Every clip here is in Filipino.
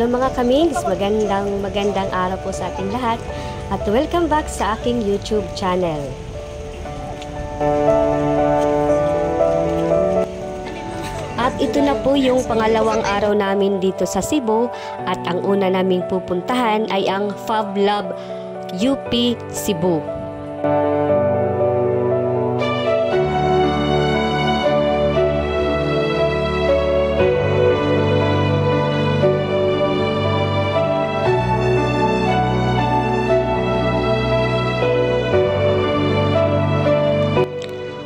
Hello mga kamigs, magandang araw po sa ating lahat at welcome back sa aking YouTube channel. At ito na po yung pangalawang araw namin dito sa Cebu at ang una naming pupuntahan ay ang Fab Lab UP Cebu.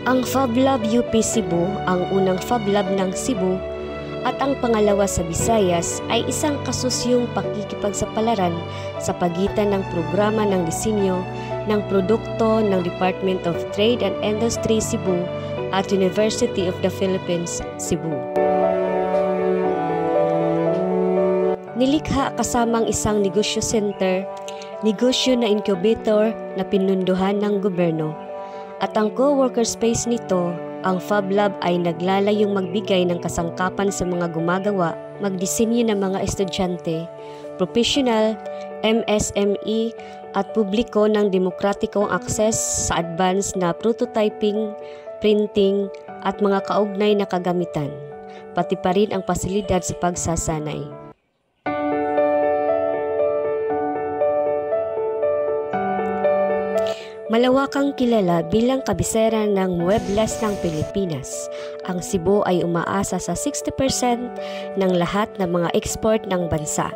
Ang Fab Lab UP Cebu, ang unang Fab Lab ng Cebu at ang pangalawa sa Visayas ay isang kasusyong pakikipagsapalaran sa pagitan ng programa ng disenyo ng produkto ng Department of Trade and Industry Cebu at University of the Philippines, Cebu. Nilikha kasamang isang negosyo center, negosyo na incubator na pinunduhan ng gobyerno. At ang co-worker space nito, ang Fab Lab ay naglalayong magbigay ng kasangkapan sa mga gumagawa, magdisenyo ng mga estudyante, professional, MSME at publiko ng demokratikong access sa advanced na prototyping, printing at mga kaugnay na kagamitan, pati pa rin ang pasilidad sa pagsasanay. Malawakang kilala bilang kabisera ng Muebles ng Pilipinas, ang Cebu ay umaasa sa 60% ng lahat ng mga export ng bansa.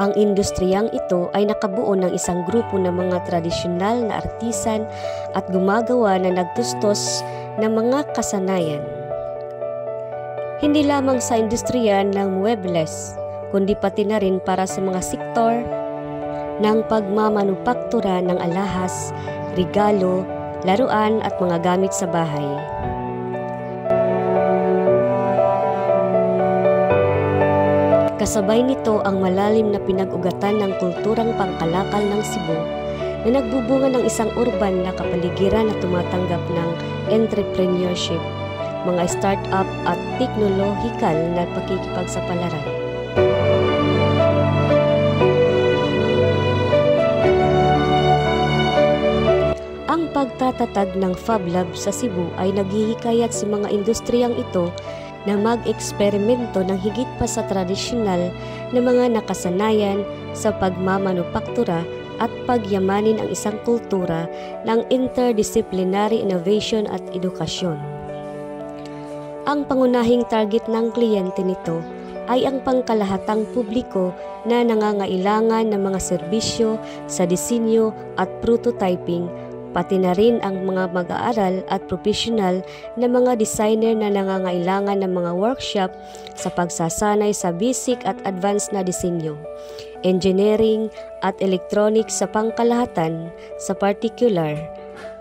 Ang industriyang ito ay nakabuo ng isang grupo ng mga tradisyonal na artisan at gumagawa na nagtustos ng mga kasanayan. Hindi lamang sa industriya ng Muebles, kundi pati na rin para sa mga sektor ng pagmamanupaktura ng alahas, regalo, laruan at mga gamit sa bahay. Kasabay nito ang malalim na pinag-ugatan ng kulturang pangkalakal ng Cebu na nagbubunga ng isang urban na kapaligiran na tumatanggap ng entrepreneurship, mga start-up at teknolohikal na pakikipagsapalaran. Ang pagtatatag ng Fab Lab sa Cebu ay naghihikayat sa mga industriyang ito na mag-eksperimento ng higit pa sa tradisyonal na mga nakasanayan sa pagmamanupaktura at pagyamanin ang isang kultura ng interdisciplinary innovation at edukasyon. Ang pangunahing target ng kliyente nito ay ang pangkalahatang publiko na nangangailangan ng mga serbisyo sa disenyo at prototyping, pati na rin ang mga mag-aaral at profesional na mga designer na nangangailangan ng mga workshop sa pagsasanay sa basic at advanced na disenyo, engineering at electronics sa pangkalahatan, sa particular,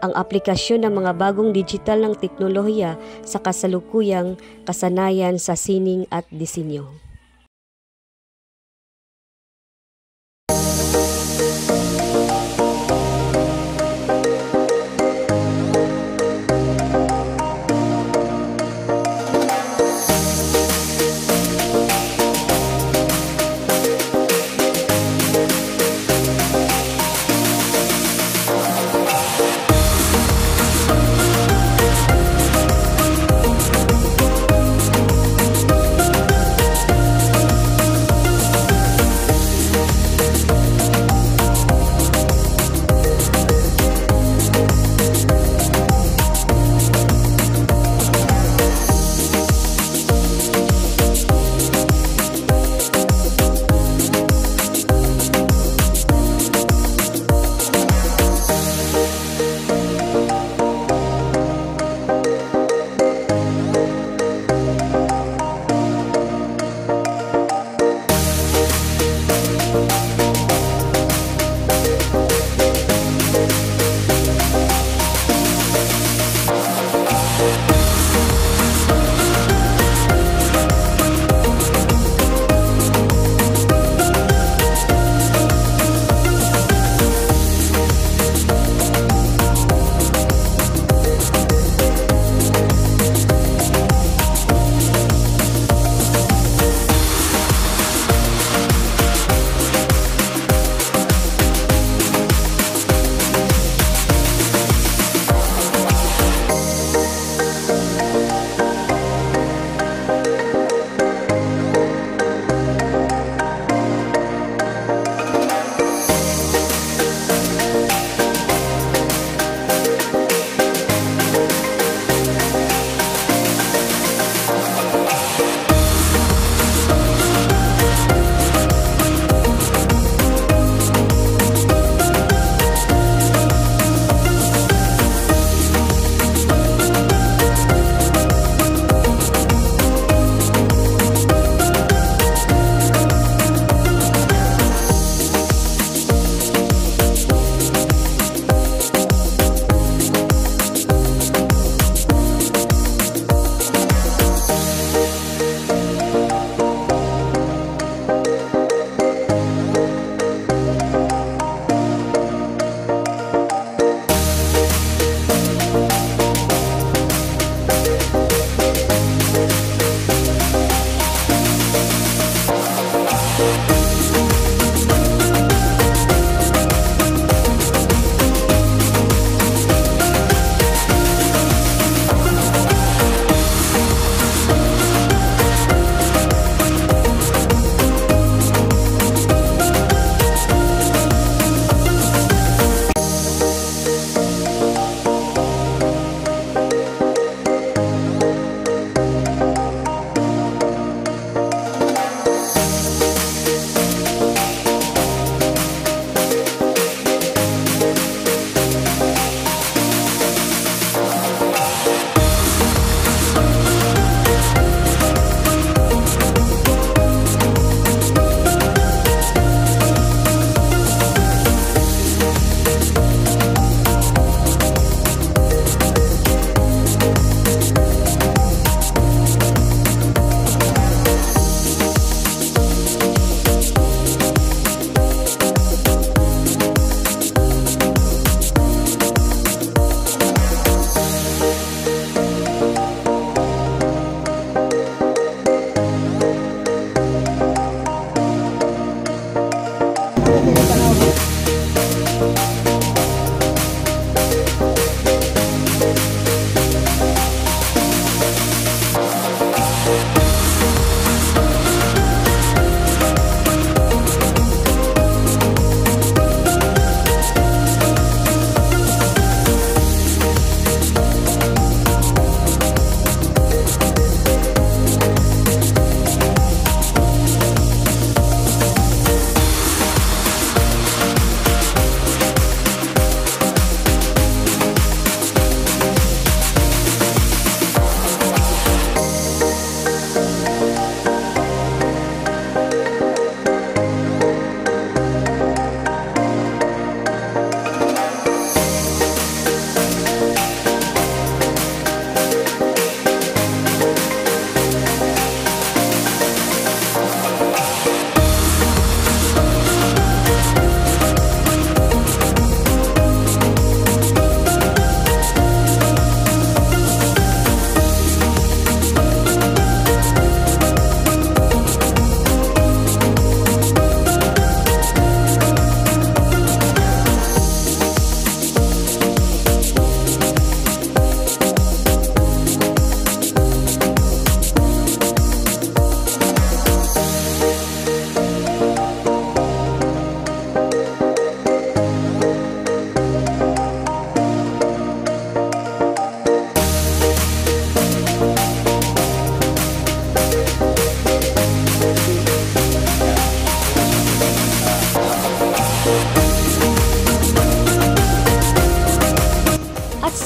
ang aplikasyon ng mga bagong digital ng teknolohiya sa kasalukuyang kasanayan sa sining at disenyo.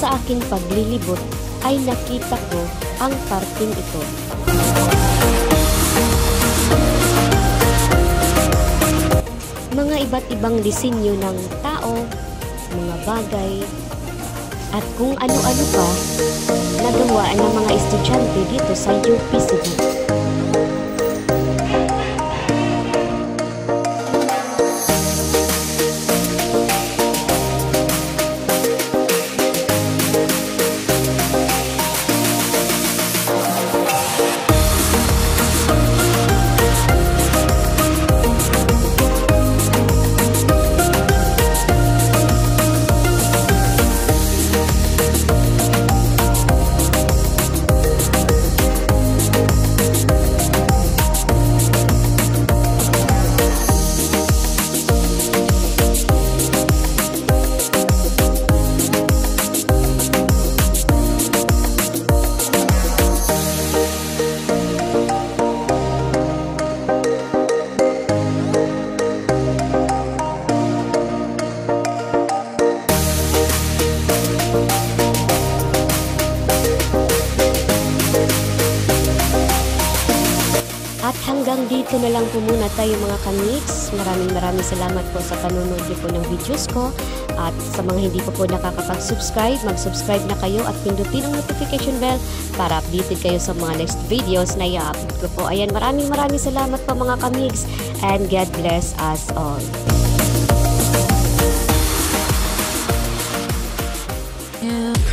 Sa aking paglilibot ay nakita ko ang parking ito. Mga iba't ibang disenyo ng tao, mga bagay, at kung ano-ano pa nagawa ng mga estudyante dito sa UP Cebu. At hanggang dito na lang po muna tayo mga kamiks. Maraming salamat po sa panonood niyo po ng videos ko. At sa mga hindi pa po nakakapag-subscribe, mag-subscribe na kayo at pindutin ang notification bell para updated kayo sa mga next videos na i-upload ko po. Ayan, maraming salamat po mga kamiks, and God bless us all. Yeah.